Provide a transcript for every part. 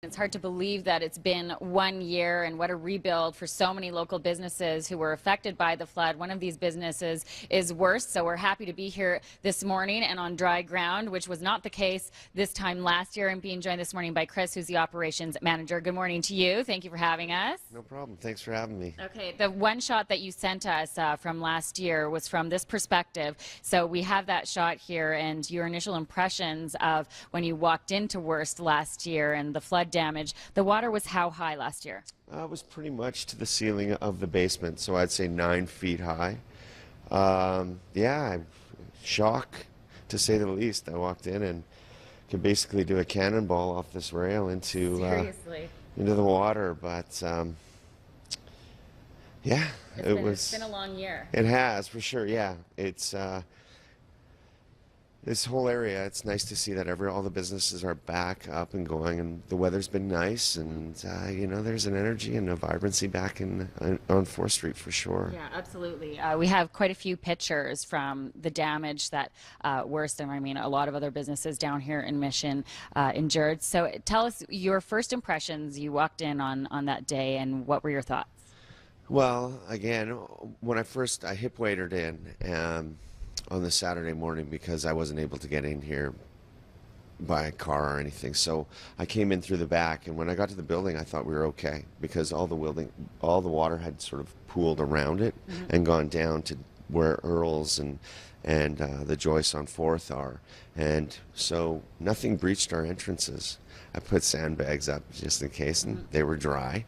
It's hard to believe that it's been 1 year, and what a rebuild for so many local businesses who were affected by the flood. One of these businesses is Wurst, so we're happy to be here this morning and on dry ground, which was not the case this time last year. I'm being joined this morning by Chris, who's the operations manager. Good morning to you. Thank you for having us. No problem. Thanks for having me. Okay, the one shot that you sent us from last year was from this perspective. So we have that shot here, and your initial impressions of when you walked into Wurst last year and the flood damage. The water was how high last year? It was pretty much to the ceiling of the basement, so I'd say 9 feet high. Shock to say the least. I walked in and could basically do a cannonball off this rail into the water, but It's been a long year. It has, for sure. Yeah, it's this whole area. It's nice to see that all the businesses are back up and going, and the weather's been nice, and there's an energy and a vibrancy back on 4th Street for sure. Yeah, absolutely. We have quite a few pictures from the damage that Wurst, and I mean a lot of other businesses down here in Mission endured. So tell us your first impressions. You walked in on that day, and what were your thoughts? Well, again, when I hip waitered in on the Saturday morning because I wasn't able to get in here by car or anything. So I came in through the back, and when I got to the building, I thought we were okay because all the water had sort of pooled around it and gone down to where Earl's and the joists on 4th are. And so nothing breached our entrances. I put sandbags up just in case, and they were dry.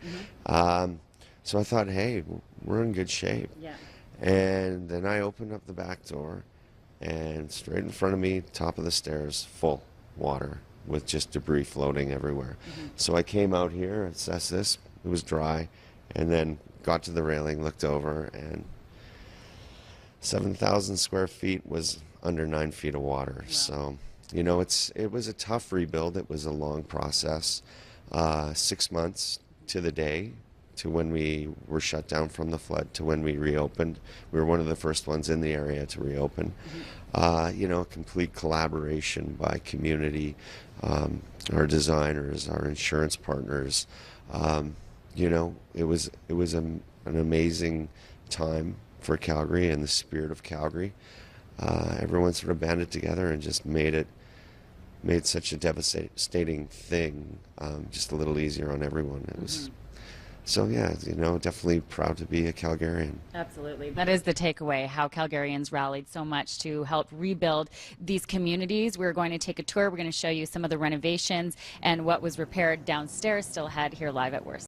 So I thought, hey, we're in good shape. Yeah. And then I opened up the back door, and straight in front of me, top of the stairs, full water with just debris floating everywhere. So I came out here, assessed this, it was dry, and then got to the railing, looked over, and 7,000 square feet was under 9 feet of water. Wow. So, it was a tough rebuild. It was a long process, 6 months to the day, to when we were shut down from the flood to when we reopened. We were one of the first ones in the area to reopen. Complete collaboration by community, our designers, our insurance partners. It was an amazing time for Calgary and the spirit of Calgary. Everyone sort of banded together and just made such a devastating thing just a little easier on everyone. It was. So, yeah, definitely proud to be a Calgarian. Absolutely. That is the takeaway, how Calgarians rallied so much to help rebuild these communities. We're going to take a tour. We're going to show you some of the renovations and what was repaired downstairs still ahead here live at Wurst.